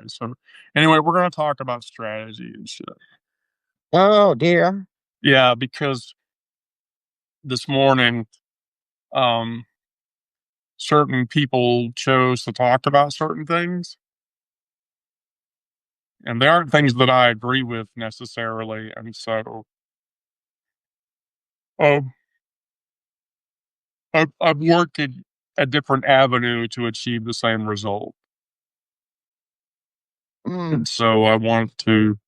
So anyway, we're going to talk about strategy and shit. Oh dear. Yeah, because this morning, um, certain people chose to talk about certain things, and they aren't things that I agree with necessarily. And so, um, I've worked in a different avenue to achieve the same result. Mm, And so I want to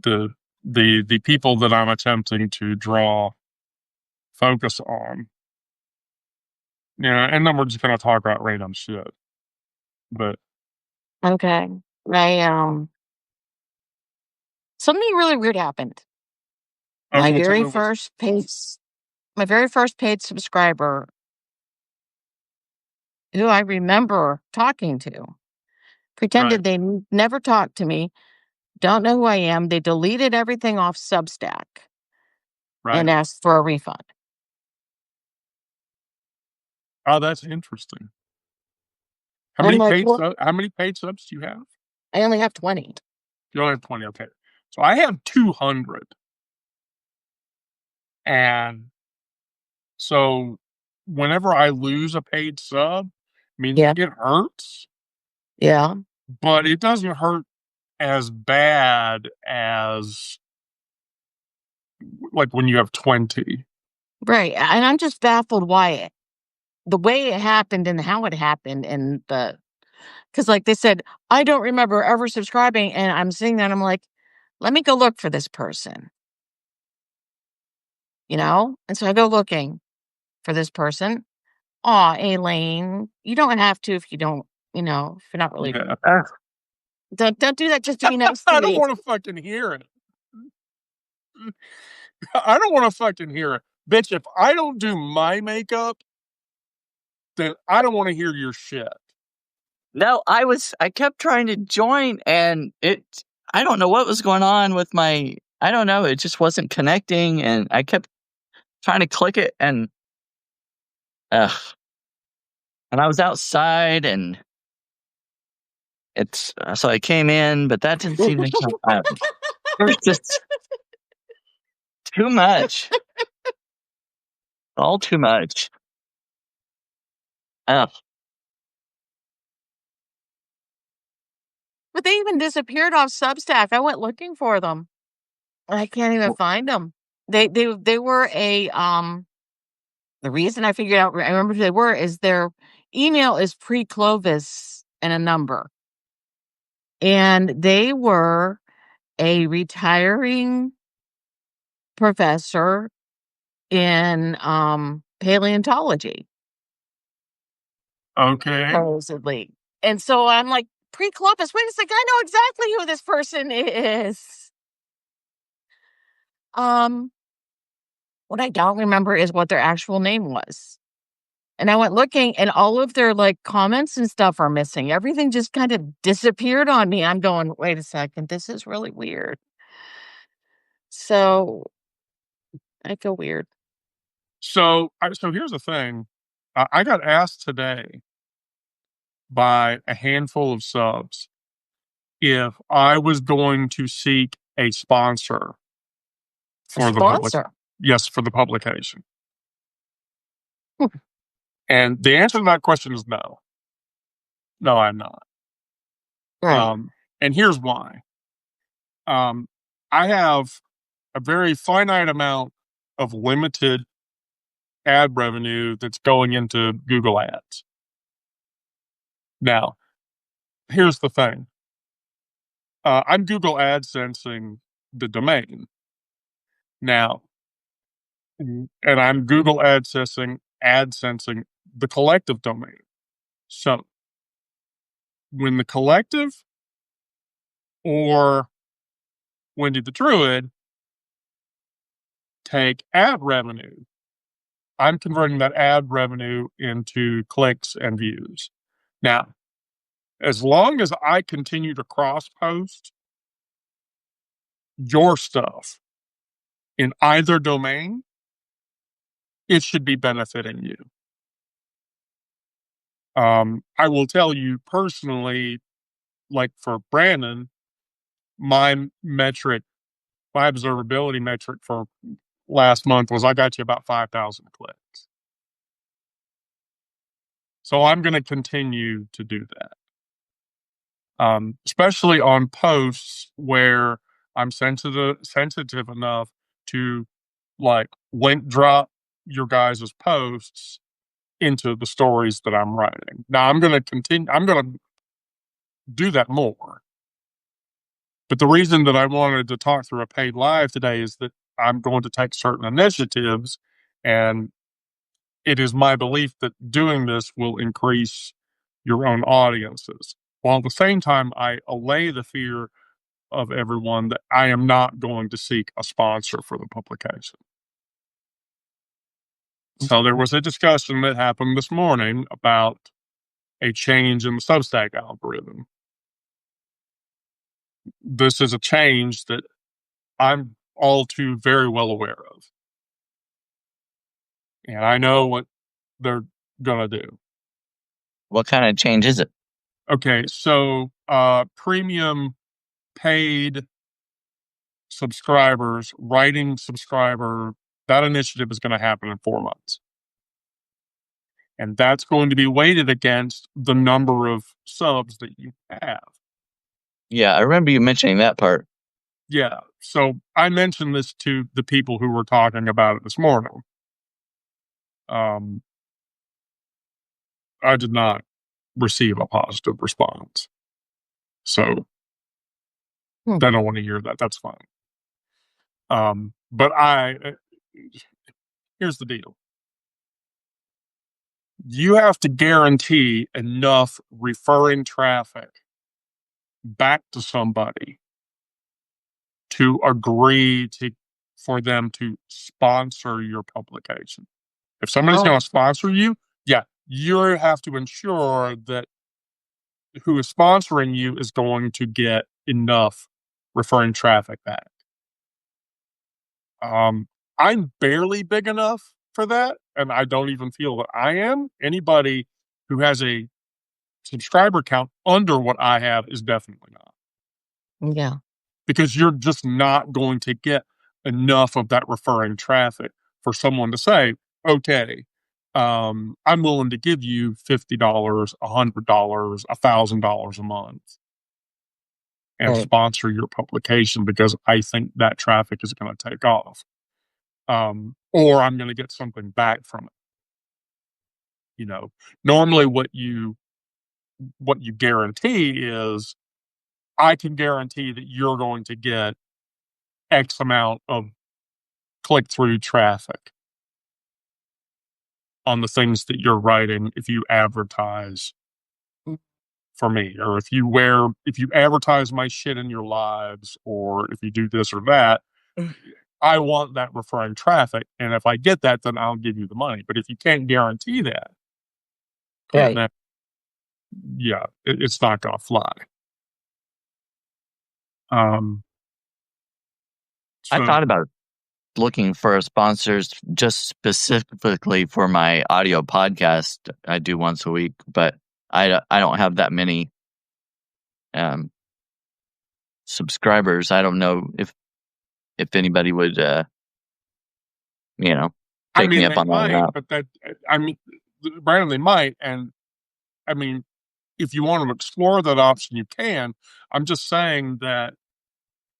the the people that I'm attempting to draw focus on. Yeah, and then we're just gonna talk about random shit. But okay. I Something really weird happened. My well, tell very me what's first paid my very first paid subscriber, who I remember talking to, right, pretended they never talked to me, don't know who I am. They deleted everything off Substack right. and asked for a refund. Oh, that's interesting. I'm like, well, How many paid subs do you have? I only have 20. You only have 20. Okay, so I have 200, and so whenever I lose a paid sub, I mean Yeah. it hurts, Yeah. but it doesn't hurt as bad as like when you have 20. Right. And I'm just baffled why the way it happened and how it happened and because like they said, I don't remember ever subscribing. And I'm seeing that I'm like, let me go look for this person, you know? And so I go looking for this person. Aw, Elaine, you don't have to if you don't, if you're not really. Yeah, Don't do that just to be nice to I don't me. want to fucking hear it. I don't want to fucking hear it, bitch. If I don't do my makeup, then I don't want to hear your shit. No, I kept trying to join and I don't know what was going on with I don't know, it just wasn't connecting and I kept trying to click it ugh. And I was outside and so I came in, but that didn't seem to help out. It was just too much. All too much. Ugh. But they even disappeared off Substack. I went looking for them. I can't even find them. They were the reason I remember who they were is their email is pre-Clovis and a number. And they were a retiring professor in paleontology, Okay. supposedly. And so I'm like, pre-Clovis, wait a second, I know exactly who this person is. What I don't remember is what their actual name was. And I went looking and all of their like comments and stuff are missing. Everything just kind of disappeared on me. I'm going, wait a second, this is really weird. So I feel weird. So here's the thing. I got asked today by a handful of subs if I was going to seek a sponsor A for the public. sponsor. Yes, for the publication. Hmm. And the answer to that question is no. No, I'm not. Right. And here's why. I have a very finite amount of limited ad revenue that's going into Google Ads. Now, here's the thing. I'm Google AdSensing the domain now, and I'm Google AdSensing the collective domain. So when the collective or Wendy the Druid take ad revenue, I'm converting that ad revenue into clicks and views. Now, as long as I continue to cross post your stuff in either domain, it should be benefiting you. I will tell you personally, like for Brandon, my observability metric for last month was I got you about 5,000 clicks. So I'm going to continue to do that, especially on posts where I'm sensitive enough to like link drop your guys' posts into the stories that I'm writing. Now I'm going to continue. I'm going to do that more. But the reason that I wanted to talk through a paid live today is that I'm going to take certain initiatives, and it is my belief that doing this will increase your own audiences. While at the same time, I allay the fear of everyone that I am not going to seek a sponsor for the publication. So there was a discussion that happened this morning about a change in the Substack algorithm. This is a change that I'm all too very well aware of. And I know what they're going to do. What kind of change is it? Okay, so premium paid subscribers, writing subscriber, that initiative is going to happen in 4 months. And that's going to be weighted against the number of subs that you have. Yeah, I remember you mentioning that part. Yeah. So I mentioned this to the people who were talking about it this morning. I did not receive a positive response. So they don't want to hear that. That's fine. But here's the deal. You have to guarantee enough referring traffic back to somebody to agree for them to sponsor your publication. If somebody's going to sponsor you, yeah, you have to ensure that who is sponsoring you is going to get enough referring traffic back. I'm barely big enough for that, and I don't even feel that I am. Anybody who has a subscriber count under what I have is definitely not. Yeah. Because you're just not going to get enough of that referring traffic for someone to say, okay, I'm willing to give you $50, $100, $1,000 a month and sponsor your publication because I think that traffic is going to take off. Or I'm going to get something back from it. You know, normally what you guarantee is I can guarantee that you're going to get X amount of click-through traffic on the things that you're writing if you advertise for me, or if you advertise my shit in your lives, or if you do this or that. I want that referring traffic, and if I get that, then I'll give you the money. But if you can't guarantee that, then, yeah, it's not going to fly. I thought about looking for sponsors just specifically for my audio podcast I do once a week, but I don't have that many subscribers. I don't know if anybody would take me up on all that. But Brandon, they might, and I mean, if you want to explore that option, you can. I'm just saying that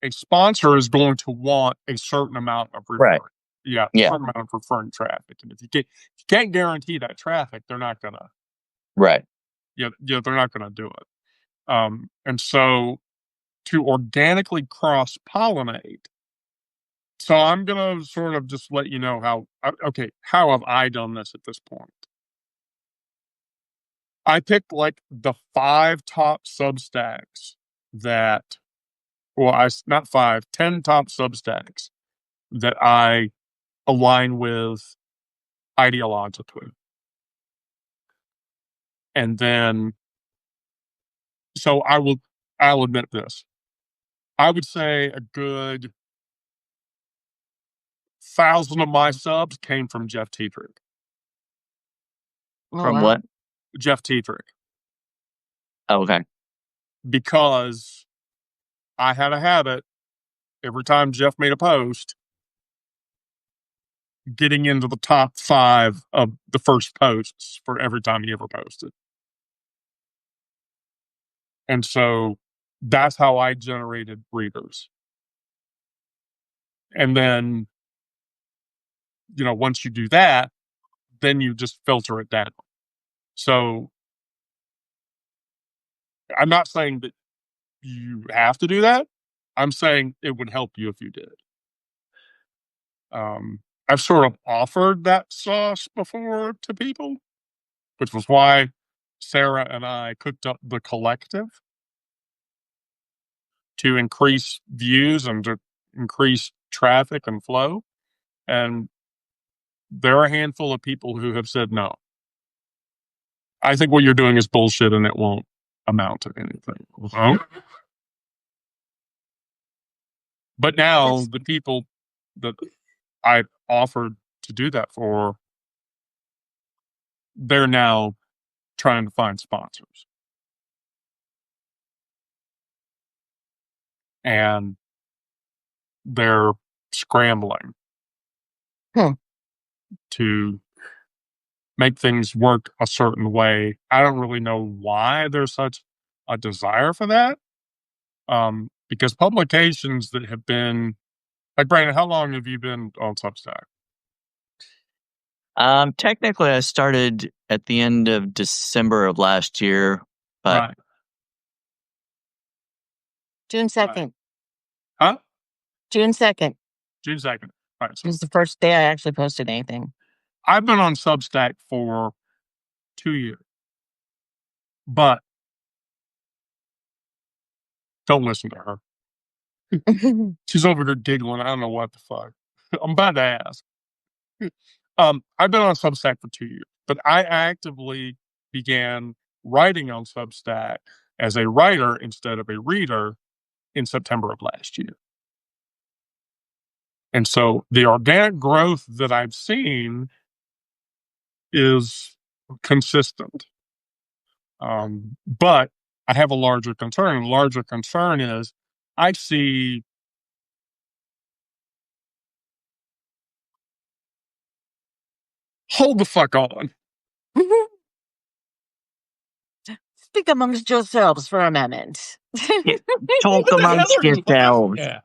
a sponsor is going to want a certain amount of referring. Right. Yeah, a certain amount of referring traffic. And if you can't guarantee that traffic, they're not gonna. Right. Yeah, they're not gonna do it. And so to organically cross-pollinate, so I'm gonna sort of just let you know how have I done this at this point? I picked like the 5 top Substacks that, well, not 5, 10 top Substacks that I align with ideologically. And then, so I'll admit this. I would say a good 1,000 of my subs came from Jeff Tetrick. From what? Jeff Tetrick. Oh, okay. because I had a habit every time Jeff made a post getting into the top 5 of the first posts for every time he ever posted. And so that's how I generated readers. And then, once you do that, then you just filter it down. So I'm not saying that you have to do that. I'm saying it would help you if you did. I've sort of offered that sauce before to people, which was why Sarah and I cooked up the collective to increase views and to increase traffic and flow. And there are a handful of people who have said no. I think what you're doing is bullshit and it won't amount to anything. So, but now the people that I offered to do that for, they're now trying to find sponsors. And they're scrambling to make things work a certain way. I don't really know why there's such a desire for that. Because publications that have been, like, Brandon, how long have you been on Substack? Technically, I started at the end of December of last year, but Right. June 2nd. Huh? June 2nd. June 2nd. Right. It So was the first day I actually posted anything. I've been on Substack for 2 years. But don't listen to her. She's over there giggling. I don't know what the fuck. I'm about to ask. I've been on Substack for 2 years, but I actively began writing on Substack as a writer instead of a reader in September of last year. And so the organic growth that I've seen is consistent. But I have a larger concern. The larger concern is I see hold the fuck on. Speak amongst yourselves for a moment. talk amongst yourselves. Yeah.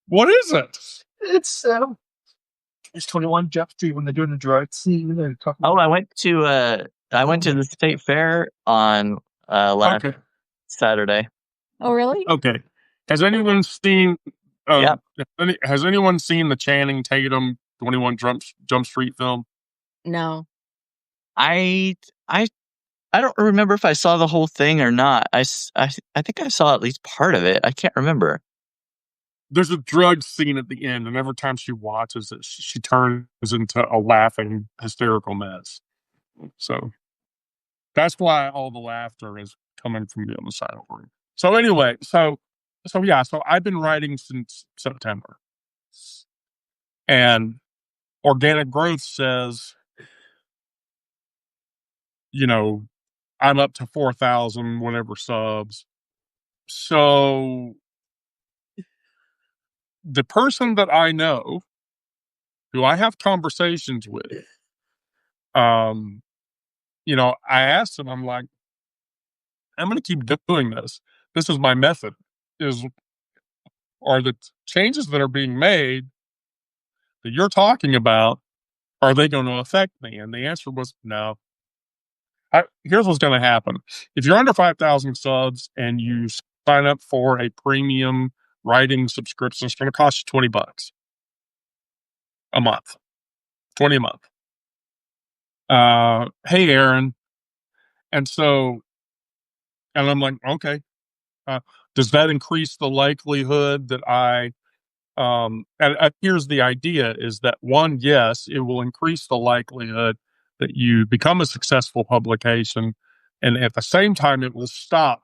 What is it? It's 21 Jeff Street when they're doing the drug scene. They're talking Oh, I went to the state fair on last Okay. Saturday. Oh, really? Okay. Has anyone seen? Yeah. Has anyone seen the Channing Tatum 21 Jump Street film? No. I don't remember if I saw the whole thing or not. I think I saw at least part of it. I can't remember. There's a drug scene at the end, and every time she watches it, she turns into a laughing, hysterical mess. So that's why all the laughter is coming from the other side of the room. So anyway, so I've been writing since September, and organic growth says, I'm up to 4,000 whatever subs. So the person that I know, who I have conversations with, I asked him, I'm like, I'm going to keep doing this. This is my method. Are the changes that are being made that you're talking about, are they going to affect me? And the answer was no. Here's what's going to happen. If you're under 5,000 subs and you sign up for a premium writing subscription, it's going to cost you $20 a month. 20 a month. Hey, Aaron. And I'm like, okay. Does that increase the likelihood that here's the idea is that one, yes, it will increase the likelihood that you become a successful publication. And at the same time, it will stop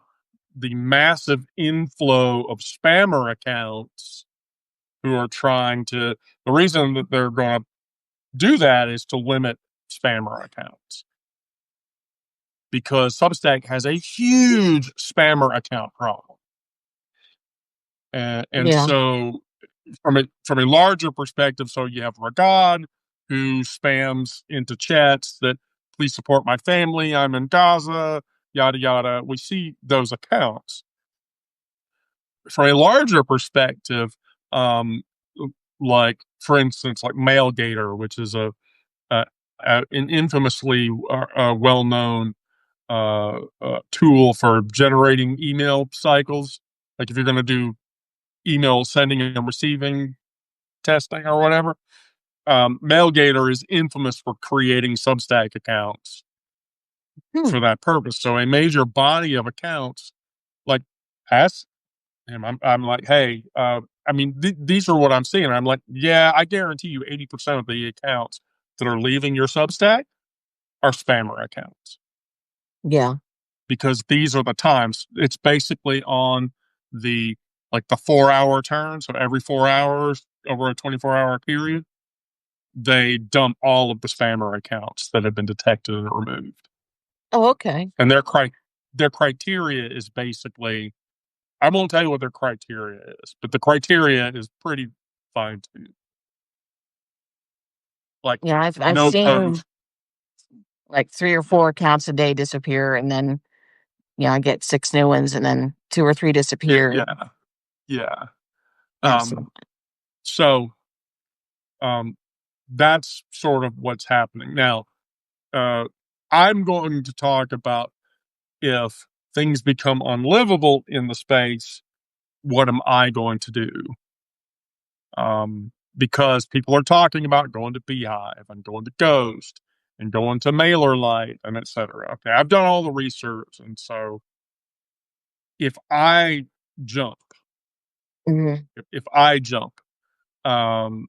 the massive inflow of spammer accounts who are the reason that they're going to do that is to limit spammer accounts. because Substack has a huge spammer account problem. And Yeah. so from a larger perspective, so you have Ragad, who spams into chats that please support my family, I'm in Gaza, yada yada. We see those accounts. From a larger perspective, like for instance, like Mailgator, which is an infamously well-known tool for generating email cycles. Like if you're going to do email sending and receiving testing or whatever, Mailgator is infamous for creating Substack accounts for that purpose. So a major body of accounts like has him. I'm like, hey, I mean, these are what I'm seeing. I'm like, yeah, I guarantee you 80% of the accounts that are leaving your Substack are spammer accounts. Yeah. Because these are the times. It's basically on the 4-hour turn. So every 4 hours over a 24-hour period, they dump all of the spammer accounts that have been detected and removed. Oh, okay. And their criteria is basically, I won't tell you what their criteria is, but the criteria is pretty fine-tuned. Like, Yeah, I've no seen post. like 3 or 4 accounts a day disappear, and then I get 6 new ones, and then 2 or 3 disappear. Yeah. Absolutely. So, that's sort of what's happening now. I'm going to talk about if things become unlivable in the space, what am I going to do? Because people are talking about going to Beehive and going to Ghost and going to MailerLite and etc. Okay, I've done all the research, and so if I jump, Mhm. if I jump, um,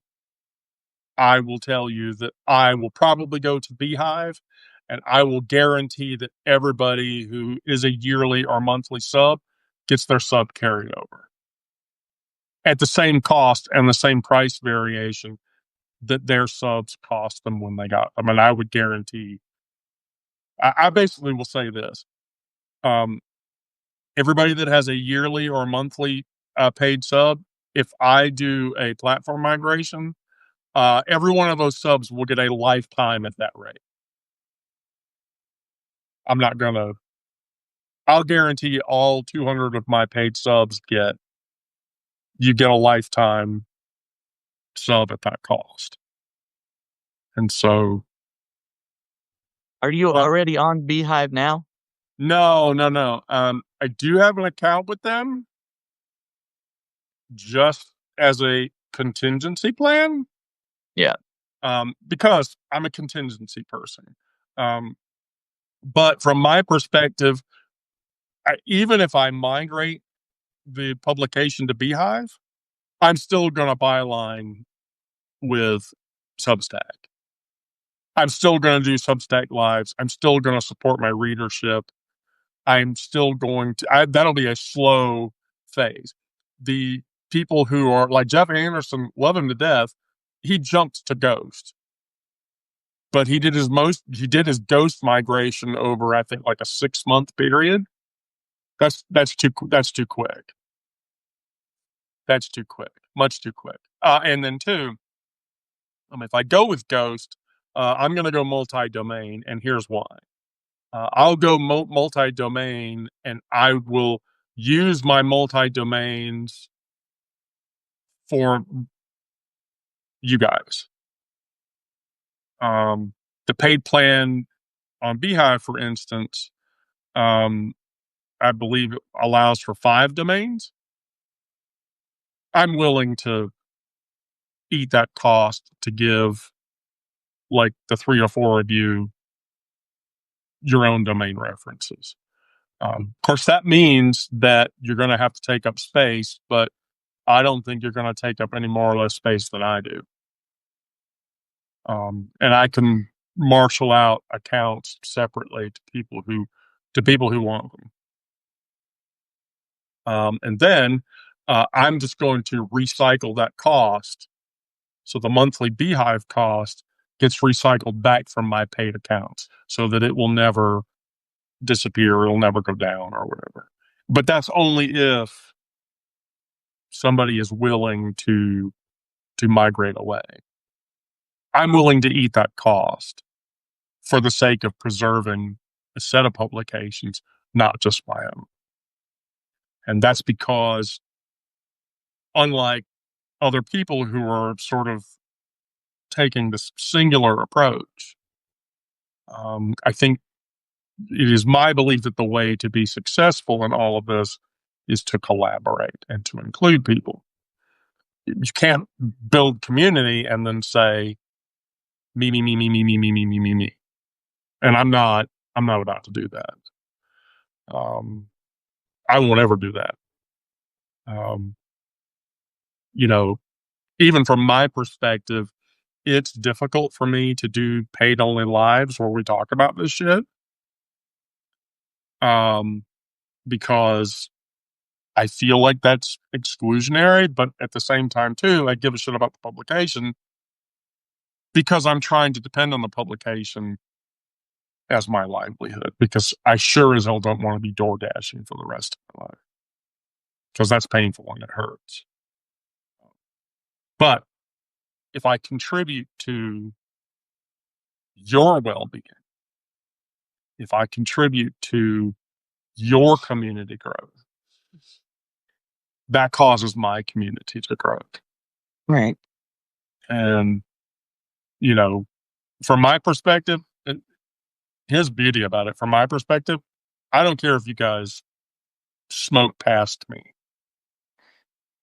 I will tell you that I will probably go to Beehive, and I will guarantee that everybody who is a yearly or monthly sub gets their sub carried over at the same cost and the same price variation that their subs cost them when they got them. And I would guarantee, I basically will say this. Everybody that has a yearly or monthly paid sub, if I do a platform migration, every one of those subs will get a lifetime at that rate. I'm not going to, I'll guarantee all 200 of my paid subs you get a lifetime sub at that cost. And so. Are you already on Beehive now? No. I do have an account with them just as a contingency plan. Yeah. Because I'm a contingency person. But from my perspective, even if I migrate the publication to Beehive, I'm still going to byline with Substack. I'm still going to do Substack lives. I'm still going to support my readership. I'm still going to, that'll be a slow phase. The people who are like Jeff Anderson, love him to death. He jumped to Ghost, but he did his Ghost migration over, I think, like a 6-month period. That's too quick. That's too quick. Much too quick. And then two, if I go with Ghost, I'm going to go multi-domain, and here's why. I'll go multi-domain, and I will use my multi-domains for you guys. The paid plan on Beehive, for instance, I believe it allows for 5 domains. I'm willing to eat that cost to give like the 3 or 4 of you your own domain references. Of course, that means that you're going to have to take up space, but I don't think you're going to take up any more or less space than I do. And I can marshal out accounts separately to people who want them. And then I'm just going to recycle that cost. So the monthly Beehive cost gets recycled back from my paid accounts so that it will never disappear. It'll never go down or whatever. But that's only if somebody is willing to migrate away. I'm willing to eat that cost for the sake of preserving a set of publications, not just my own. And that's because, unlike other people who are sort of taking this singular approach, I think it is my belief that the way to be successful in all of this is to collaborate and to include people. You can't build community and then say me, me, me, me, me, me, me, me, me, me, me. And I'm not about to do that. I won't ever do that. You know, even from my perspective, it's difficult for me to do paid only lives where we talk about this shit. Because I feel like that's exclusionary, but at the same time, too, I give a shit about the publication because I'm trying to depend on the publication as my livelihood, because I sure as hell don't want to be door dashing for the rest of my life, because that's painful and it hurts. But if I contribute to your well-being, if I contribute to your community growth, that causes my community to grow. Right. And, you know, from my perspective, here's the beauty about it. From my perspective, I don't care if you guys smoke past me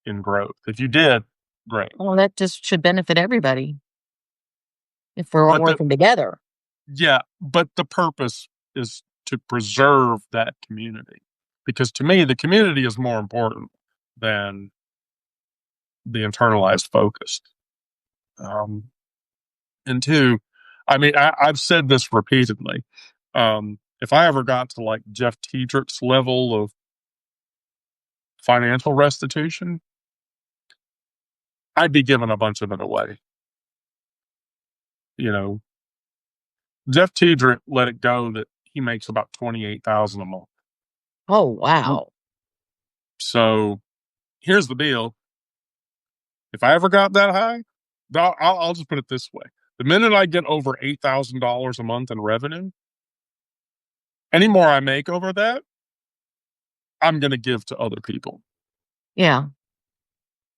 in growth. If you did, great. Well, that just should benefit everybody if we're all But working together. Yeah, but the purpose is to preserve that community. Because to me, the community is more important than the internalized focus. And two, I mean, I've said this repeatedly. If I ever got to like Jeff Tiedrick's level of financial restitution, I'd be giving a bunch of it away. You know, Jeff Tiedrick let it go that he makes about $28,000 a month. Oh, wow. So here's the deal. If I ever got that high, I'll just put it this way. The minute I get over $8,000 a month in revenue, any more I make over that, I'm going to give to other people. Yeah.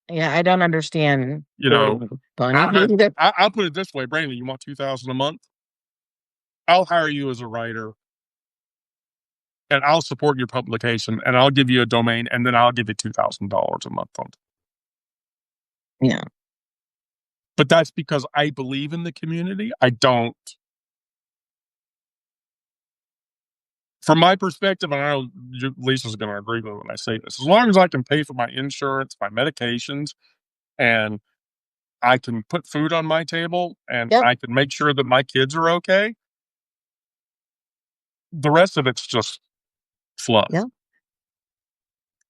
Yeah, I don't understand. You know, Funny. I'll put it this way, Brandon, you want $2,000 a month? I'll hire you as a writer and I'll support your publication and I'll give you a domain and then I'll give you $2,000 a month on it. Yeah. But that's because I believe in the community. I don't. From my perspective, and I know Lisa's going to agree with me when I say this, as long as I can pay for my insurance, my medications, and I can put food on my table and I can make sure that my kids are okay, the rest of it's just fluff. Yeah.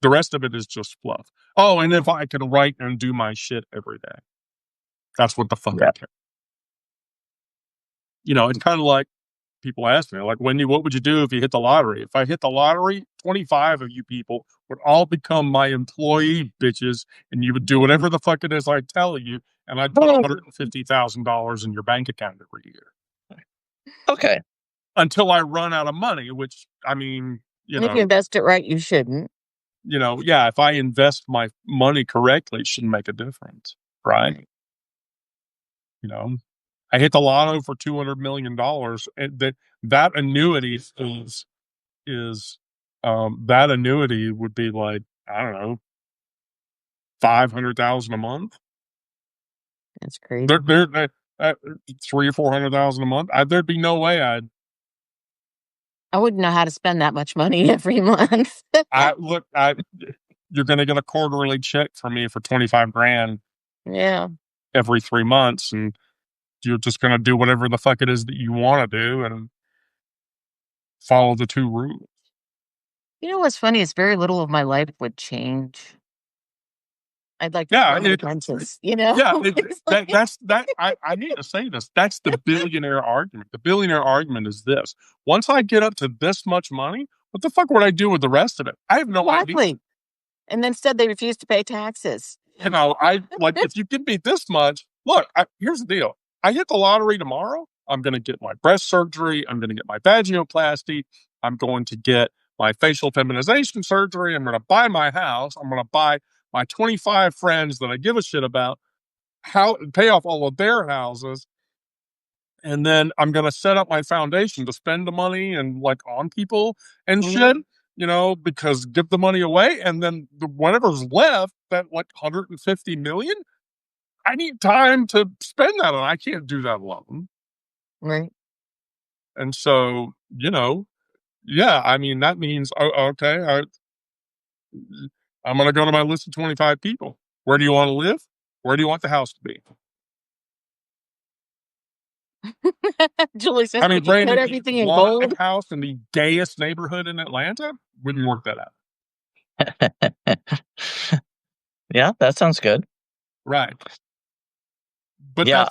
The rest of it is just fluff. Oh, and if I can write and do my shit every day, that's what the fuck I care. You know, it's kind of like people ask me, like, Wendy, what would you do if you hit the lottery? If I hit the lottery, 25 of you people would all become my employee bitches, and you would do whatever the fuck it is I tell you, and I'd put $150,000 in your bank account every year. Okay. Until I run out of money, which, I mean, you know. If you invest it right, you shouldn't. You know, yeah, if I invest my money correctly, it shouldn't make a difference, right? You know, I hit the lotto for $200 million. And that annuity is that annuity would be like, I don't know, $500,000 a month. That's crazy. They're $300,000 or $400,000 a month. There'd be no way I wouldn't know how to spend that much money every month. You're going to get a quarterly check from me for $25,000. Yeah. Every 3 months, and you're just going to do whatever the fuck it is that you want to do and follow the 2 rules. You know what's funny is very little of my life would change. I'd like to Yeah, throw my punches, you know? yeah, It's like- I need to say this. That's the billionaire argument. The billionaire argument is this: once I get up to this much money, what the fuck would I do with the rest of it? I have no idea. Exactly. And instead they refuse to pay taxes. You know, I like if you give me this much. Look, here's the deal: I hit the lottery tomorrow. I'm going to get my breast surgery. I'm going to get my vaginoplasty. I'm going to get my facial feminization surgery. I'm going to buy my house. I'm going to buy my 25 friends that I give a shit about, pay off all of their houses, and then I'm going to set up my foundation to spend the money and like on people and shit, you know, because give the money away, and then whatever's left, that like 150 million, I need time to spend that on. I can't do that alone. Right. And so, you know, yeah, I mean, that means, okay, I'm going to go to my list of 25 people. Where do you want to live? Where do you want the house to be? Julie says, I mean, "Would you put Brandon, everything you in want gold?" a house in the gayest neighborhood in Atlanta? Wouldn't work that out. Yeah, that sounds good. Right. But Yeah,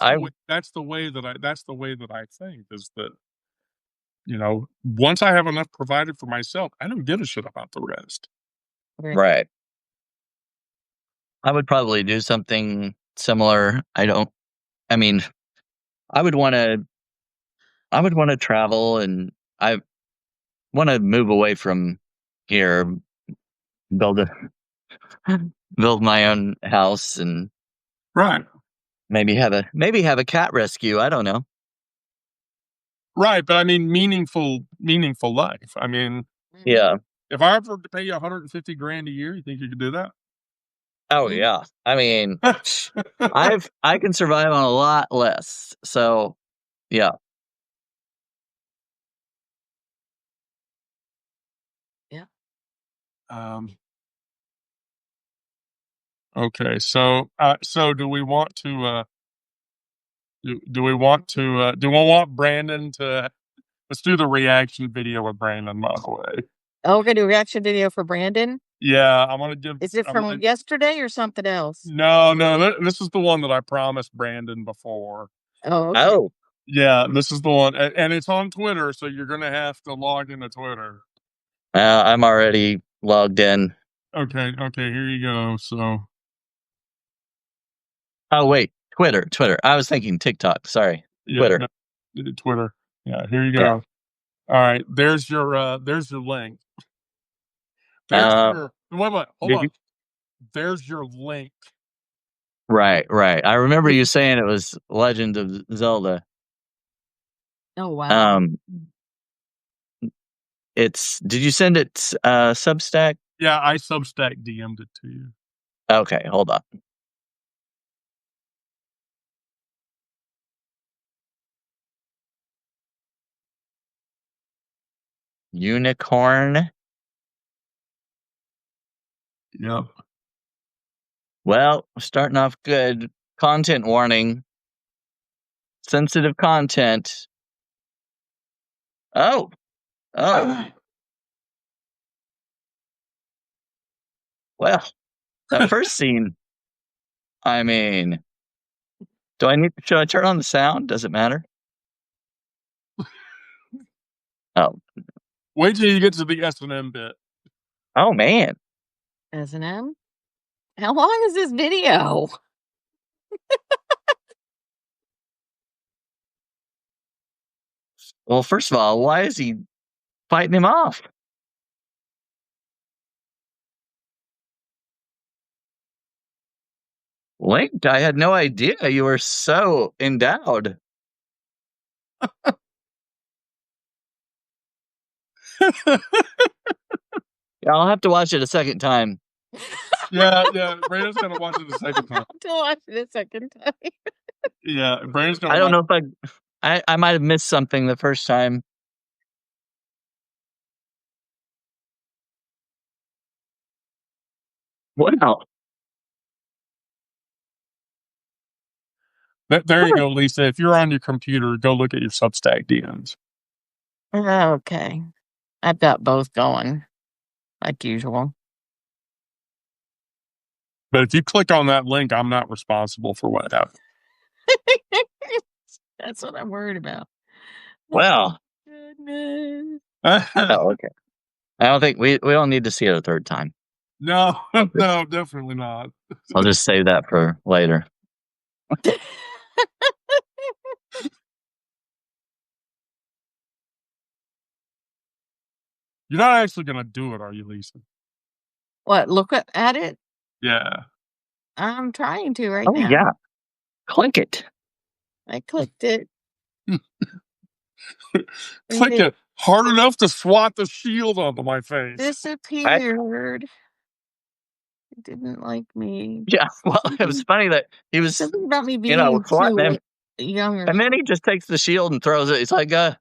that's the way that I think, is that, you know, once I have enough provided for myself, I don't give a shit about the rest. right. I would probably do something similar. I mean, I would want to travel, and I want to move away from here, build a build my own house, and Right. maybe have a cat rescue. I don't know. Right. But I mean, meaningful life. I mean, Yeah. if I offered to pay you 150 grand a year, you think you could do that? Oh yeah. I mean, I can survive on a lot less. So, yeah. Yeah. Okay. So do we want to do we want Brandon to, let's do the reaction video with Brandon, by the way. Oh, we're gonna do a reaction video for Brandon. Yeah, I'm gonna give. Is it from yesterday or something else? No, this is the one that I promised Brandon before. Oh, okay. Oh, Yeah, this is the one, and it's on Twitter, so you're gonna have to log into Twitter. I'm already logged in. Okay, here you go. So, Oh wait, Twitter. I was thinking TikTok. Sorry, yeah, Twitter. no, Twitter. Yeah, here you go. Yeah. All right, there's your link. There's your wait, hold on. There's your link. Right. I remember you saying it was Legend of Zelda. Oh wow. Did you send it Substack? Yeah, I Substack DM'd it to you. Okay, hold on. Unicorn. Yep. Well, starting off good. Content warning. Sensitive content. Oh. Well, that first scene. I mean, should I turn on the sound? Does it matter? Oh. Wait till you get to the S&M bit. Oh man. S&M? How long is this video? Well, first of all, why is he fighting him off? Link, I had no idea you were so endowed. Yeah, I'll have to watch it a second time. Yeah, Brandon's gonna watch it a second time. To watch it a second time. Yeah, Brandon's gonna. I don't know if I might have missed something the first time. Wow. There you go, Lisa. If you're on your computer, go look at your Substack DMs. Okay. I've got both going, like usual. But if you click on that link, I'm not responsible for what happens. That's what I'm worried about. Well. Goodness. Oh, okay. I don't think we don't need to see it a third time. No, definitely not. I'll just save that for later. You're not actually going to do it, are you, Lisa? What? Look at it? Yeah. I'm trying to right Oh, now. yeah. Click it. I clicked it. Click it hard enough to swat the shield onto my face. Disappeared. It didn't like me. Yeah, well, it was funny that he was, Something about me being swatting him, younger. and then he just takes the shield and throws it. He's like, I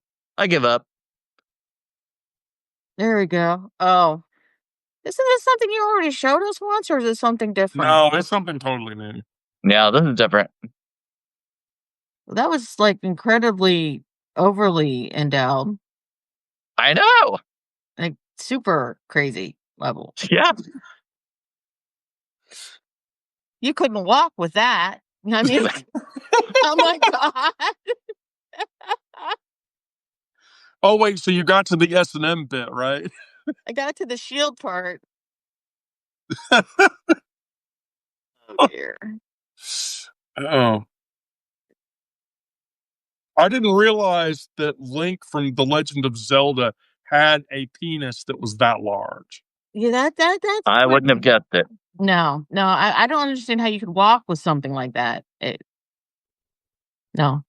give up. There we go. Oh. Isn't this something you already showed us once, or is it something different? No, it's something totally new. Yeah, this is different. That was like incredibly overly endowed. I know. Like super crazy level. Yeah. You couldn't walk with that. I mean, oh my God. Oh, wait, so you got to the S&M bit, right? I got to the shield part. Oh, dear. Oh. I didn't realize that Link from The Legend of Zelda had a penis that was that large. Yeah, that's I wouldn't have guessed it. No, I don't understand how you could walk with something like that. No.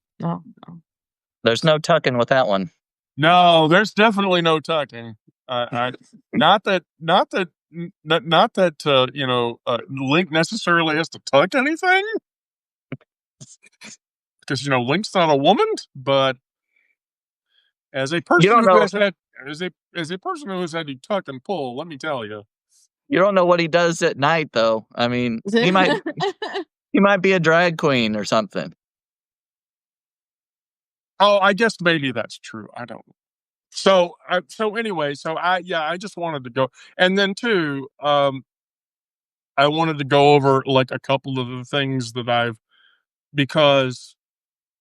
There's no tucking with that one. No, there's definitely no tucking. Not that Link necessarily has to tuck anything, because Link's not a woman. But as a person who has had to tuck and pull, let me tell you, you don't know what he does at night, though. I mean, he might be a drag queen or something. Oh, I guess maybe that's true. I don't know. So anyway, I just wanted to go, and then too, I wanted to go over like a couple of the things that because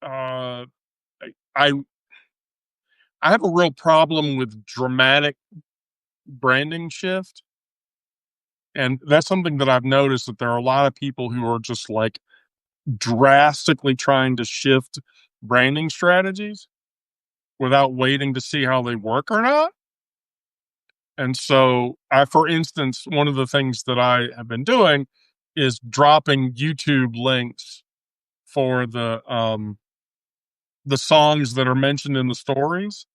I have a real problem with dramatic branding shift, and that's something that I've noticed, that there are a lot of people who are just like drastically trying to shift branding strategies without waiting to see how they work or not. And so, for instance, one of the things that I have been doing is dropping YouTube links for the songs that are mentioned in the stories.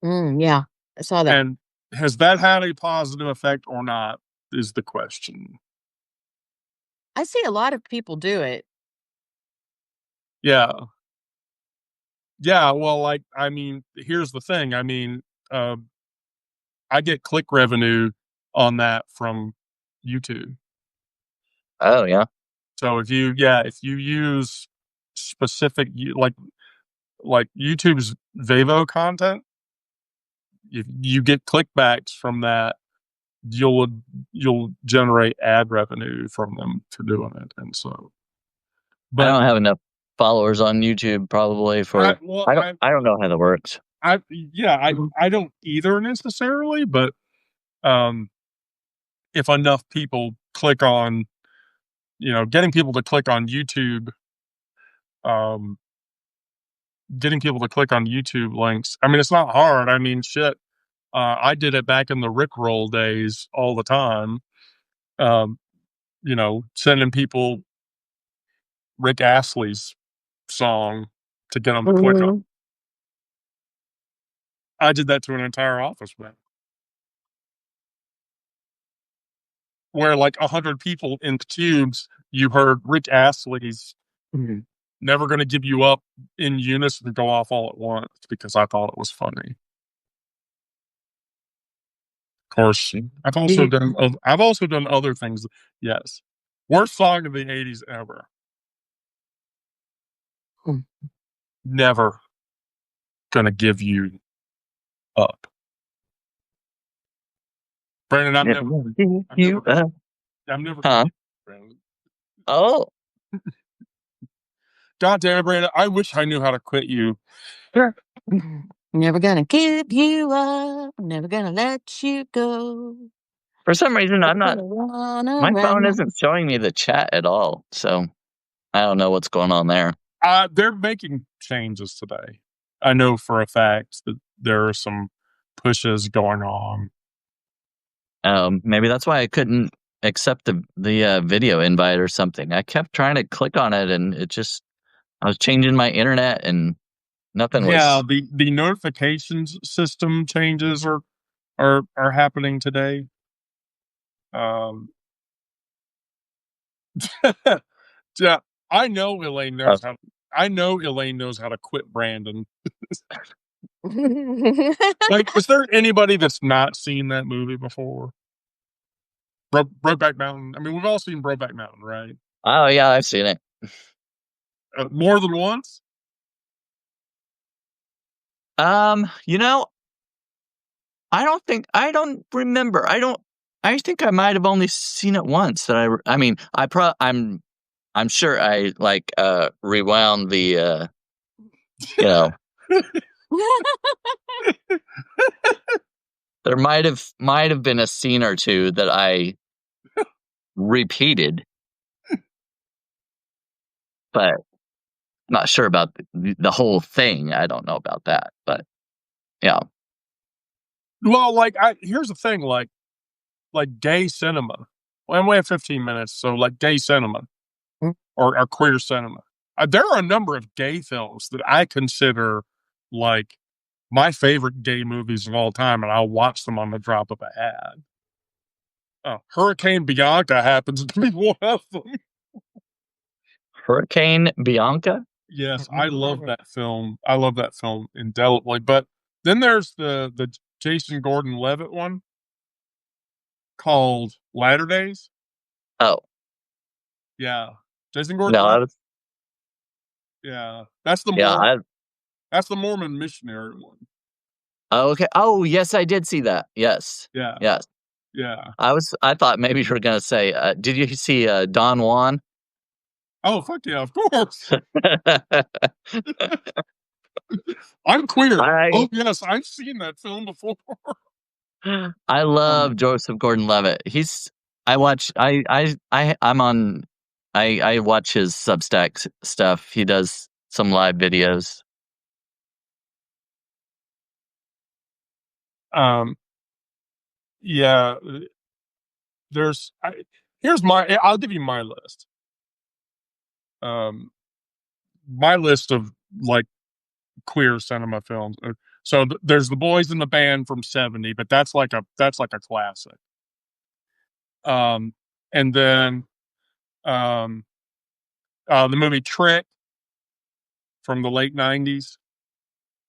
Yeah, I saw that. And has that had a positive effect or not, is the question. I see a lot of people do it. Yeah. Yeah, well, like, I mean, here's the thing. I mean, I get click revenue on that from YouTube. Oh, yeah. So if you use specific, like YouTube's Vevo content, if you get clickbacks from that, you'll generate ad revenue from them for doing it. And so, I don't have enough followers on YouTube probably for. I don't know how that works. I don't either necessarily, but if enough people click on, getting people to click on YouTube, links. I mean, it's not hard. I mean, shit. I did it back in the Rickroll days all the time. Sending people Rick Astley's song to get them to click on. I did that to an entire office, man. Where like 100 people in cubes, you heard Rick Astley's "Never Gonna Give You Up" in unison go off all at once because I thought it was funny. Of course, I've also done other things. Yes, worst song of the '80s ever. Never Gonna Give You Up. Brandon, I'm never. Brandon. Oh, God damn it, Brandon! I wish I knew how to quit you. Never gonna give you up. Never gonna let you go. for some reason, I'm not. Wanna My phone run. isn't showing me the chat at all, so I don't know what's going on there. They're making changes today. I know for a fact that there are some pushes going on. Maybe that's why I couldn't accept the video invite or something. I kept trying to click on it, and I was changing my internet, and nothing Yeah, was. the notifications system changes are happening today. Yeah, I know Elaine Oh, knows how. I know Elaine knows how to quit Brandon. Like, is there anybody that's not seen that movie before? Brokeback Mountain. I mean, we've all seen Brokeback Mountain, right? oh yeah, I've seen it. More than once. You know, I don't remember. I think I might have only seen it once. I mean, I'm sure I like rewound the you know, there might have been a scene or two that I repeated, but not sure about the whole thing. I don't know about that, but yeah. Well, like, here's the thing, like gay cinema. Well, we have 15 minutes, so like gay cinema or queer cinema. There are a number of gay films that I consider like my favorite gay movies of all time, and I'll watch them on the drop of a hat. Hurricane Bianca happens to be one of them. Hurricane Bianca? Yes, I love that film. I love that film indelibly. But then there's the Jason Gordon-Levitt one called Latter Days. Oh, Yeah, Jason no, Gordon-Levitt. Yeah, that's the yeah, Mormon missionary one. oh, okay. Oh, yes, I did see that. Yes. Yeah, Yes. yeah. I thought maybe you were gonna say, did you see Don Juan? Oh, fuck yeah, of course. I'm queer. I Oh yes, I've seen that film before. I love Um, Joseph Gordon-Levitt. I watch I'm on I watch his Substack stuff. He does some live videos. um, yeah. There's. I'll give you my list. Um, my list of like queer cinema films. So there's The Boys in the Band from '70, but that's like a classic. And then um, the movie Trick from the late '90s.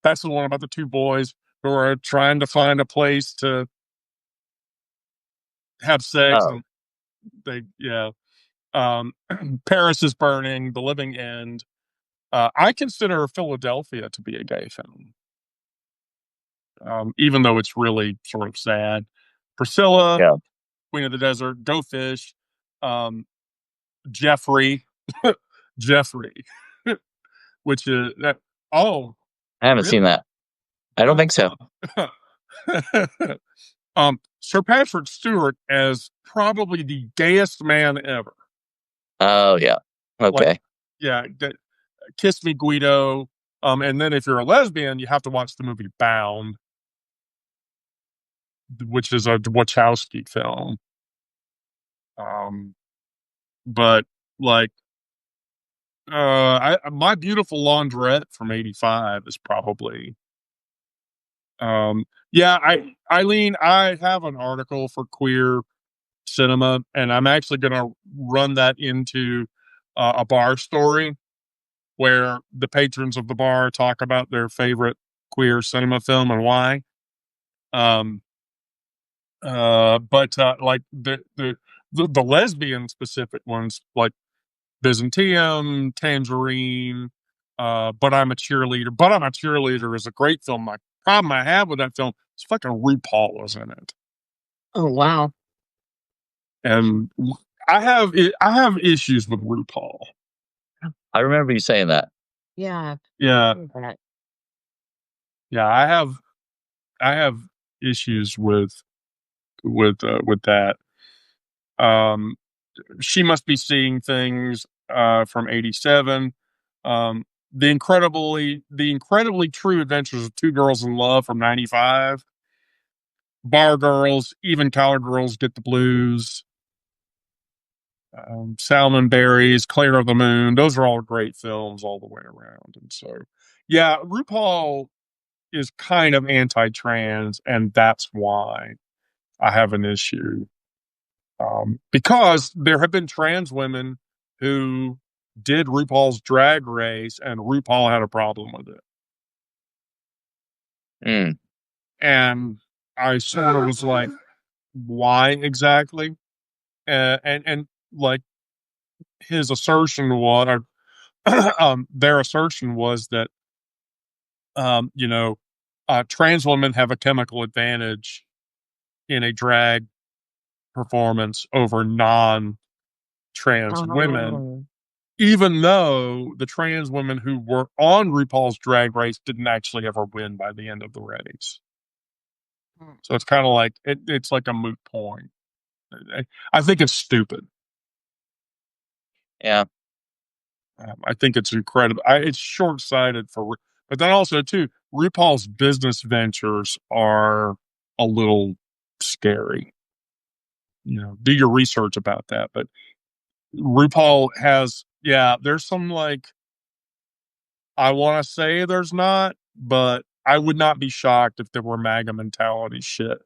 That's the one about the two boys who are trying to find a place to have sex, Oh, and yeah. Paris is Burning, The Living End. I consider Philadelphia to be a gay film, even though it's really sort of sad. Priscilla, yeah. Queen of the Desert, Go Fish, um, Jeffrey, Jeffrey, which is that. Oh, I haven't really? seen that. I don't think so. Sir Patrick Stewart as probably the gayest man ever. Oh, yeah. Like, Okay. yeah, Kiss Me Guido. And then if you're a lesbian, you have to watch the movie Bound, which is a Wachowski film. But like, My Beautiful Laundrette from '85 is probably. Yeah, Eileen, I have an article for queer cinema, and I'm actually going to run that into a bar story where the patrons of the bar talk about their favorite queer cinema film and why. Um, but like the lesbian specific ones, like Byzantium, Tangerine, But I'm a Cheerleader. But I'm a Cheerleader is a great film. My problem I have with that film is fucking RuPaul was in it. Oh wow. And I have issues with RuPaul. I remember you saying that. Yeah. Yeah, That. yeah, I have issues with that. Um, she must be seeing things from '87. Um, the incredibly true adventures of two girls in love from '95. Bar Girls, Even Collar Girls Get the Blues. Salmon Berries, Claire of the Moon. Those are all great films all the way around. And so, yeah, RuPaul is kind of anti-trans, and that's why I have an issue. Because there have been trans women who did RuPaul's Drag Race, and RuPaul had a problem with it. Mm. And I sort of was like, why exactly? And like his assertion was, their assertion was that, you know, trans women have a chemical advantage in a drag performance over non-trans women, Oh. even though the trans women who were on RuPaul's Drag Race didn't actually ever win by the end of the race. So it's kind of like it's like a moot point. I think it's stupid. Yeah. I think it's incredible. It's short-sighted but then also too, RuPaul's business ventures are a little scary. Do your research about that. But RuPaul has, yeah, there's some like, I want to say there's not, but I would not be shocked if there were MAGA mentality shit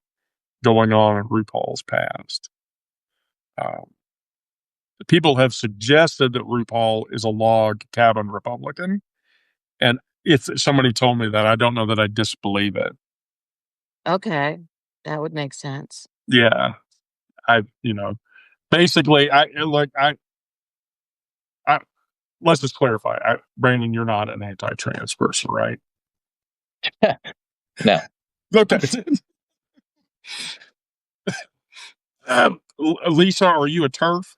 going on in RuPaul's past. People have suggested that RuPaul is a log cabin Republican. And if somebody told me that, I don't know that I disbelieve it. Okay. That would make sense. Yeah. Basically, let's just clarify. Brandon, you're not an anti-trans person, right? No. Okay. Lisa, are you a TERF?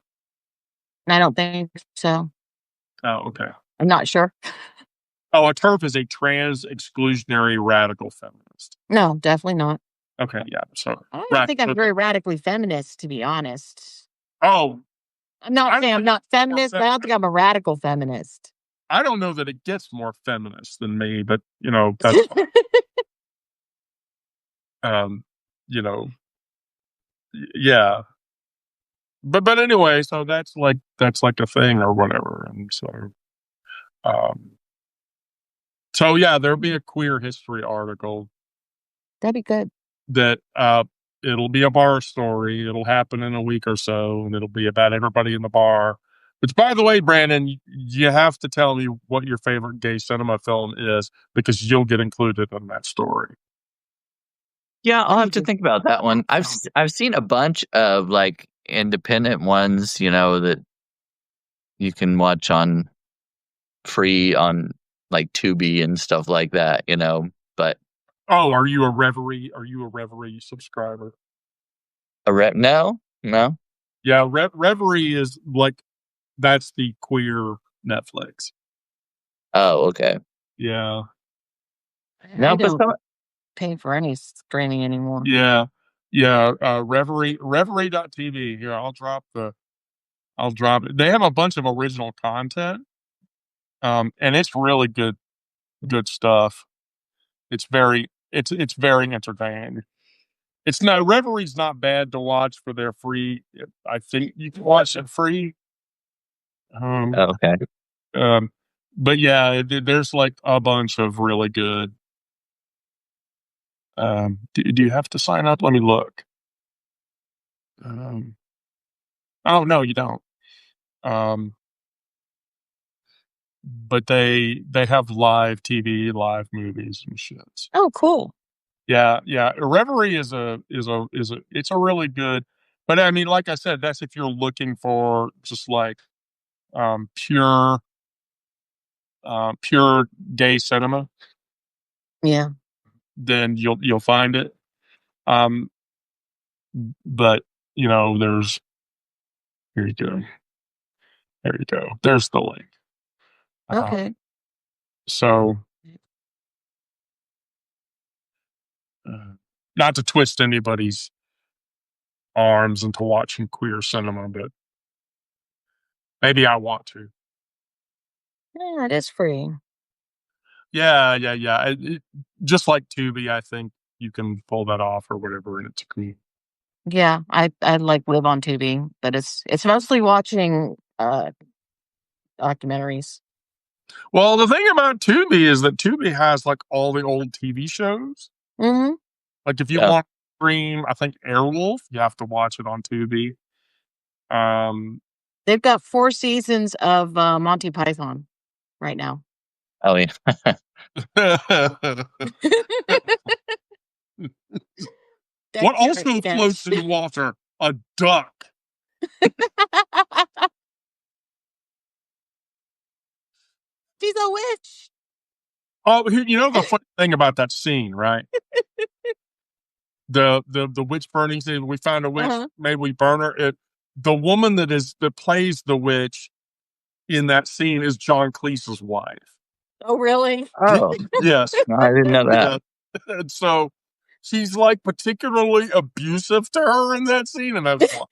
I don't think so. Oh, okay. I'm not sure. Oh, a TERF is a trans exclusionary radical feminist. No, definitely not. Okay, yeah. So I don't think I'm very radically feminist, to be honest. Oh, I'm not saying I'm not feminist, but I don't think I'm a radical feminist. I don't know that it gets more feminist than me, but that's yeah. But anyway, so that's like a thing or whatever, and um, so yeah, there'll be a queer history article That'd be good. that it'll be a bar story. It'll happen in a week or so, and it'll be about everybody in the bar. Which, by the way, Brandon, you have to tell me what your favorite gay cinema film is, because you'll get included in that story. Yeah, I'll have to think about that one. I've seen a bunch of like independent ones, that you can watch on free on like Tubi and stuff like that, but Oh, are you a Reverie subscriber? no. Yeah, Reverie is like, that's the queer Netflix. Oh, okay. Yeah. No, I but don't pay for any streaming anymore. Yeah. Reverie.tv. Here, I'll drop it. They have a bunch of original content. And it's really good stuff. It's very entertaining. Reverie's not bad to watch for their free. I think you can watch it free. Okay. But yeah, there's like a bunch of really good. Do you have to sign up? Let me look. Oh no, you don't. But they have live TV, live movies and shit. Oh, cool. Yeah. Reverie it's a really good. But I mean, like I said, that's if you're looking for just like pure gay cinema, Yeah. then you'll find it. Um, but there's Here you go. There you go. There's the link. Okay. So, not to twist anybody's arms into watching queer cinema, but maybe I want to. Yeah, it is free. Yeah. Just like Tubi, I think you can pull that off or whatever, and it's cool. Yeah, I like live on Tubi, but it's mostly watching documentaries. Well, the thing about Tubi is that Tubi has like all the old TV shows. Mm-hmm. Like if you Yeah. want to stream, I think Airwolf, you have to watch it on Tubi. They've got 4 seasons of Monty Python right now. Oh yeah. What Thank you, also Bench. floats in water? A duck. She's a witch. Oh, you know the funny thing about that scene, right? The witch burning scene. We found a witch. Uh-huh. Maybe we burn her. The woman that plays the witch in that scene is John Cleese's wife. Oh, really? Oh, Yes. no, I didn't know that. Yeah. And so she's like particularly abusive to her in that scene, and that's why.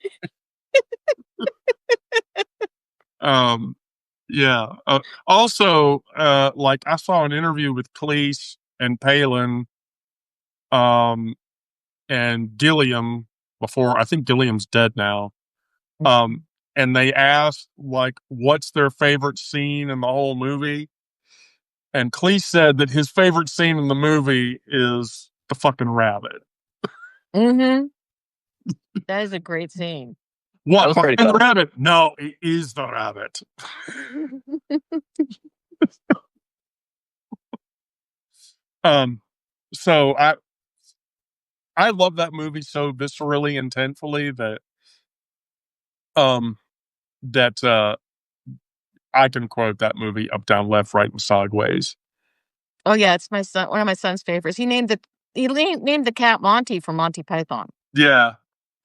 Yeah. Also, like I saw an interview with Cleese and Palin, and Gilliam before. I think Gilliam's dead now. And they asked like, what's their favorite scene in the whole movie? And Cleese said that his favorite scene in the movie is the fucking rabbit. Mm-hmm. That is a great scene. What? was pretty Fucking fun. rabbit? No, it is the rabbit. So I love that movie so viscerally, intentfully that I can quote that movie up, down, left, right, and sideways. Oh yeah, it's one of my son's favorites. He named the cat Monty from Monty Python. Yeah.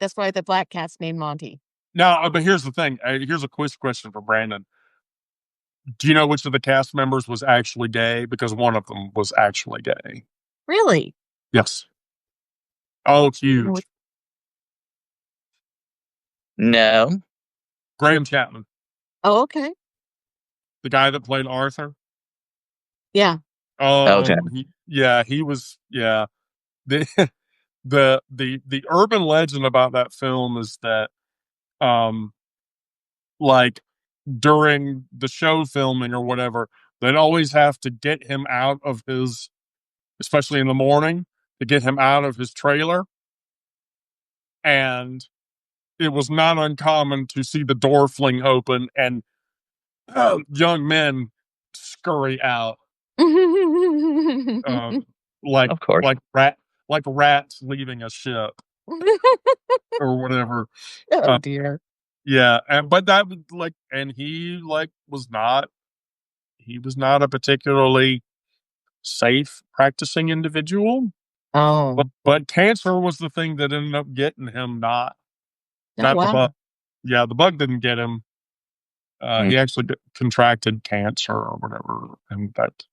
That's why the black cat's named Monty. Now, but here's the thing. Here's a quiz question for Brandon. Do you know which of the cast members was actually gay? Because one of them was actually gay. Really? Yes. Oh, it's huge. No. Graham Chapman, Oh, okay. the guy that played Arthur. Yeah. Oh, Okay. he was. Yeah. The the urban legend about that film is that, like during the show filming or whatever, they'd always have to get him out of his, especially in the morning, to get him out of his trailer. And it was not uncommon to see the door fling open and young men scurry out, like Of course. like rats leaving a ship or whatever. Oh dear. Yeah, but that was like, and he was not a particularly safe practicing individual. Oh. But cancer was the thing that ended up getting him, not Oh, the wow. bug. Yeah, the bug didn't get him. He actually contracted cancer or whatever, and that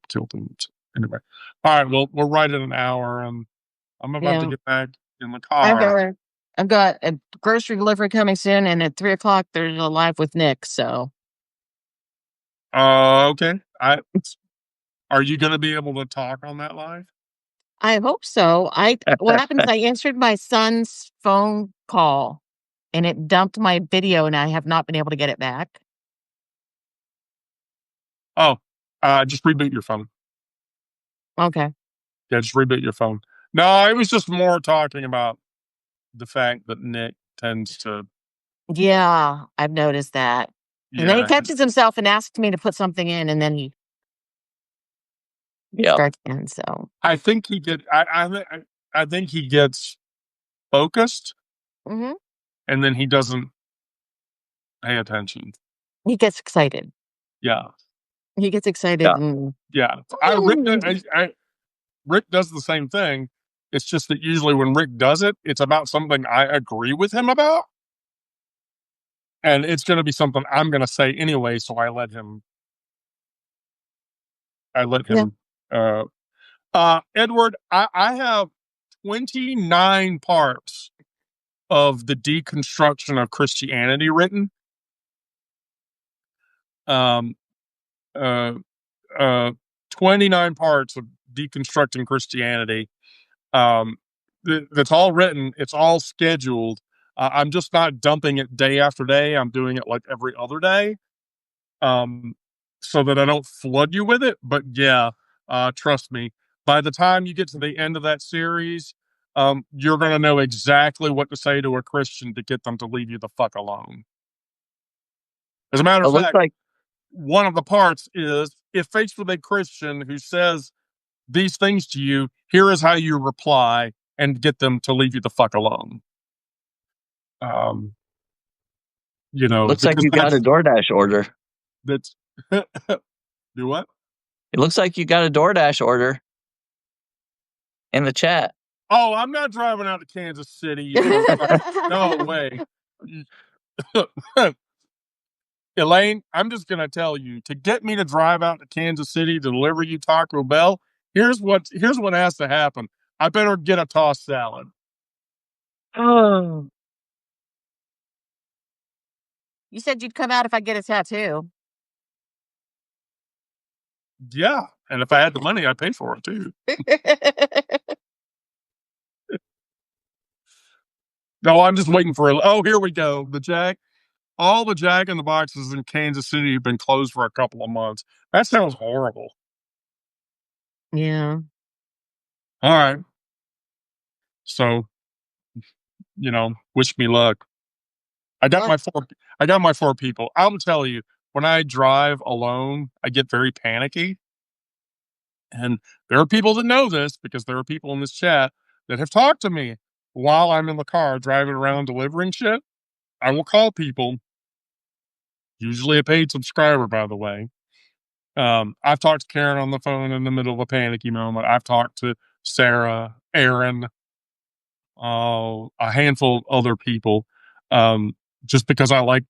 killed him. Anyway, all right. Well, we're right at an hour, and I'm about to Yeah. get back in the car. I've got a grocery delivery coming soon, and at 3:00 there's a live with Nick. So Okay. Are you going to be able to talk on that live? I hope so. What happened is I answered my son's phone call, and it dumped my video, and I have not been able to get it back. Oh, just reboot your phone. Okay. Yeah, just reboot your phone. No, it was just more talking about the fact that Nick tends to. Yeah, I've noticed that. And then he Yeah. catches himself and asks me to put something in, and then he Yep. starts again. So I think he get. I think he gets focused, Mhm. and then he doesn't pay attention. He gets excited. Yeah. He gets excited. Yeah. And Yeah. Rick does the same thing. It's just that usually when Rick does it, it's about something I agree with him about. and it's going to be something I'm going to say anyway. So I let him. Edward, I have 29 parts of the deconstruction of Christianity written. Um, uh, uh, 29 parts of deconstructing Christianity. That's all written. It's all scheduled. I'm just not dumping it day after day. I'm doing it like every other day, so that I don't flood you with it. But yeah, trust me, by the time you get to the end of that series, you're going to know exactly what to say to a Christian to get them to leave you the fuck alone. As a matter It of looks fact, like one of the parts is if faced with a Christian who says these things to you, here is how you reply and get them to leave you the fuck alone. looks like Because you got a DoorDash order. that's do what? It looks like you got a DoorDash order in the chat. Oh, I'm not driving out to Kansas City. You no way. Elaine, I'm just gonna tell you, to get me to drive out to Kansas City to deliver you Taco Bell, here's what has to happen. I better get a tossed salad. Oh. You said you'd come out if I get a tattoo. Yeah, and if I had the money, I'd pay for it too. No, I'm just waiting for oh, here we go. All the Jack in the Boxes in Kansas City have been closed for a couple of months. That sounds horrible. Yeah. All right. So, wish me luck. I got my four people. I'll tell you, when I drive alone, I get very panicky. And there are people that know this because there are people in this chat that have talked to me while I'm in the car driving around delivering shit. I will call people, usually a paid subscriber, by the way. I've talked to Karen on the phone in the middle of a panicky moment. I've talked to Sarah, Aaron, a handful of other people. Just because I like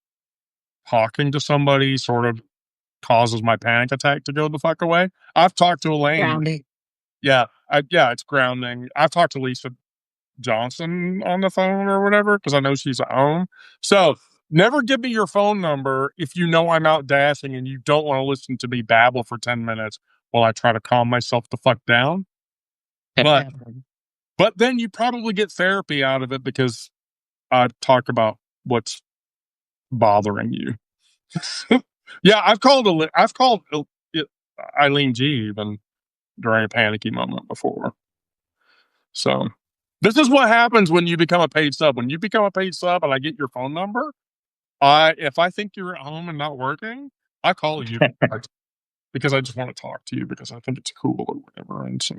talking to somebody sort of causes my panic attack to go the fuck away. I've talked to Elaine. Grounding. Yeah, it's grounding. I've talked to Lisa Johnson on the phone or whatever because I know she's at home. So never give me your phone number if you know I'm out dashing and you don't want to listen to me babble for 10 minutes while I try to calm myself the fuck down. But then you probably get therapy out of it because I talk about what's bothering you. Yeah, I've called Eileen G even during a panicky moment before. So this is what happens when you become a paid sub. When you become a paid sub and I get your phone number, if I think you're at home and not working, I call you because I just want to talk to you because I think it's cool or whatever. And so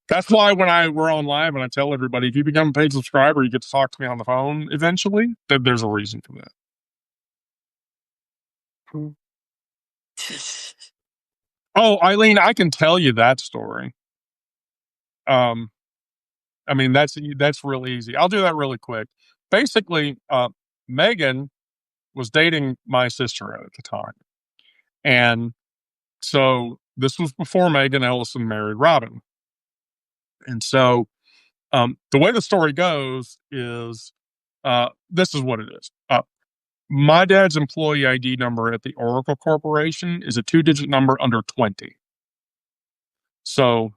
that's why when we're on live and I tell everybody, if you become a paid subscriber, you get to talk to me on the phone eventually. There's a reason for that. Oh, Eileen, I can tell you that story. I mean, that's real easy. I'll do that really quick. Basically, Megan was dating my sister at the time. And so this was before Megan Ellison married Robin. And so the way the story goes is this is what it is. My dad's employee ID number at the Oracle Corporation is a 2-digit number under 20. So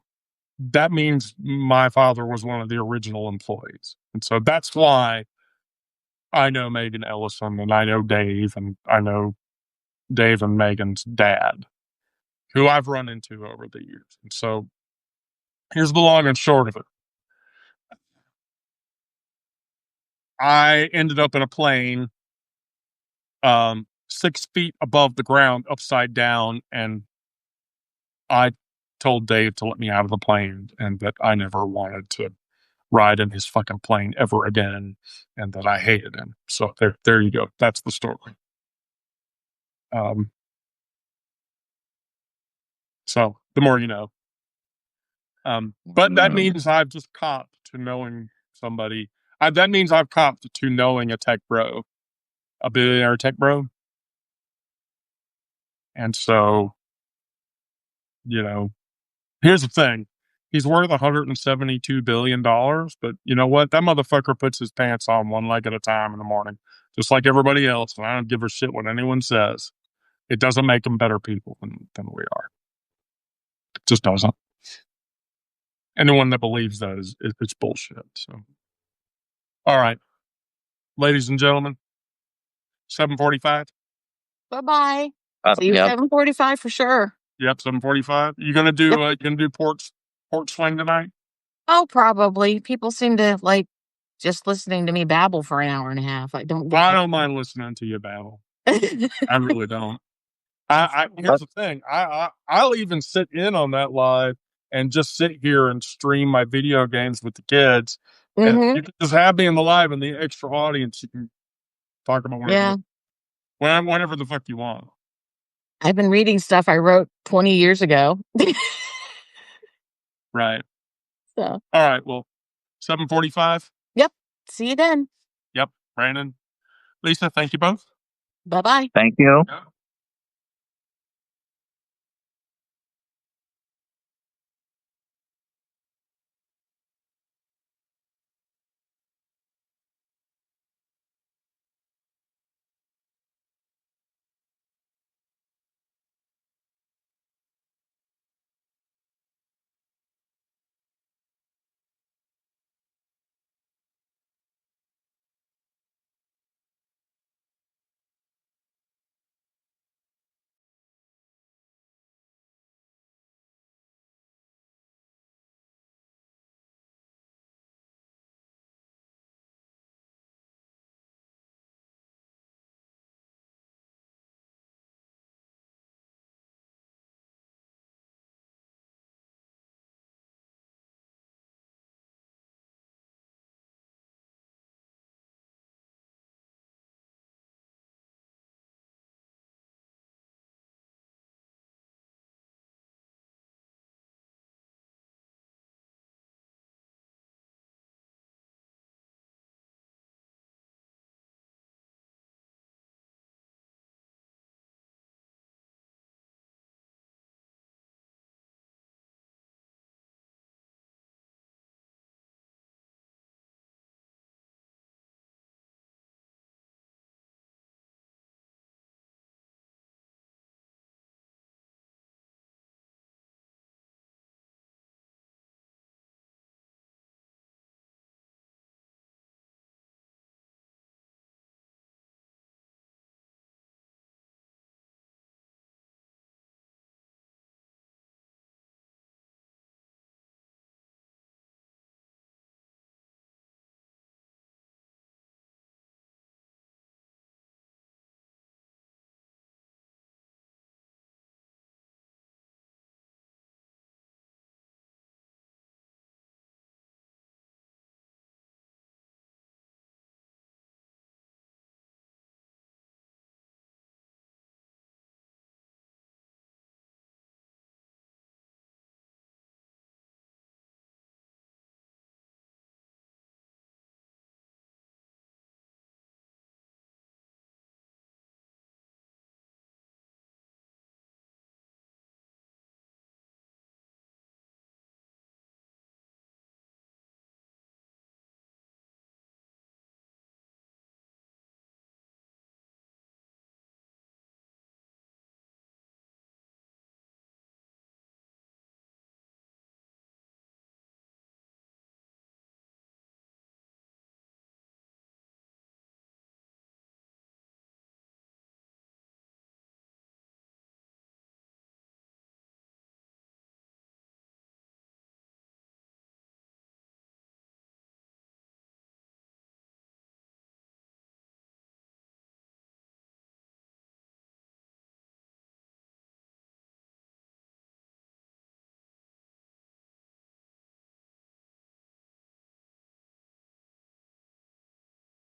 that means my father was one of the original employees. And so that's why I know Megan Ellison and I know Dave and I know Dave and Megan's dad, who I've run into over the years. And so here's the long and short of it. I ended up in a plane 6 feet above the ground, upside down, and I told Dave to let me out of the plane and that I never wanted to ride in his fucking plane ever again and that I hated him. So there you go. That's the story. So the more you know. But that means I've just copped to knowing somebody. That means I've copped to knowing a tech bro. a billionaire tech bro. And so, here's the thing. He's worth $172 billion, but you know what? That motherfucker puts his pants on one leg at a time in the morning, just like everybody else. And I don't give a shit what anyone says. It doesn't make them better people than we are. It just doesn't. Anyone that believes that it's bullshit. So, all right, ladies and gentlemen, 7:45. Bye-bye. See you Yep. 7:45 for sure. Yep, 7:45. You gonna do porch swing tonight? Oh, probably. People seem to like just listening to me babble for an hour and a half. I don't Well, I get don't mind listening to you babble. it. I really don't. Here's the thing. I'll even sit in on that live and just sit here and stream my video games with the kids. And Mhm. you can just have me in the live and the extra audience. You can talk about whenever the fuck you want. I've been reading stuff I wrote 20 years ago. Right. So, All right. Well, 7:45. yep. See you then. Yep. Brandon, Lisa, thank you both. Bye-bye. Thank you. Yeah.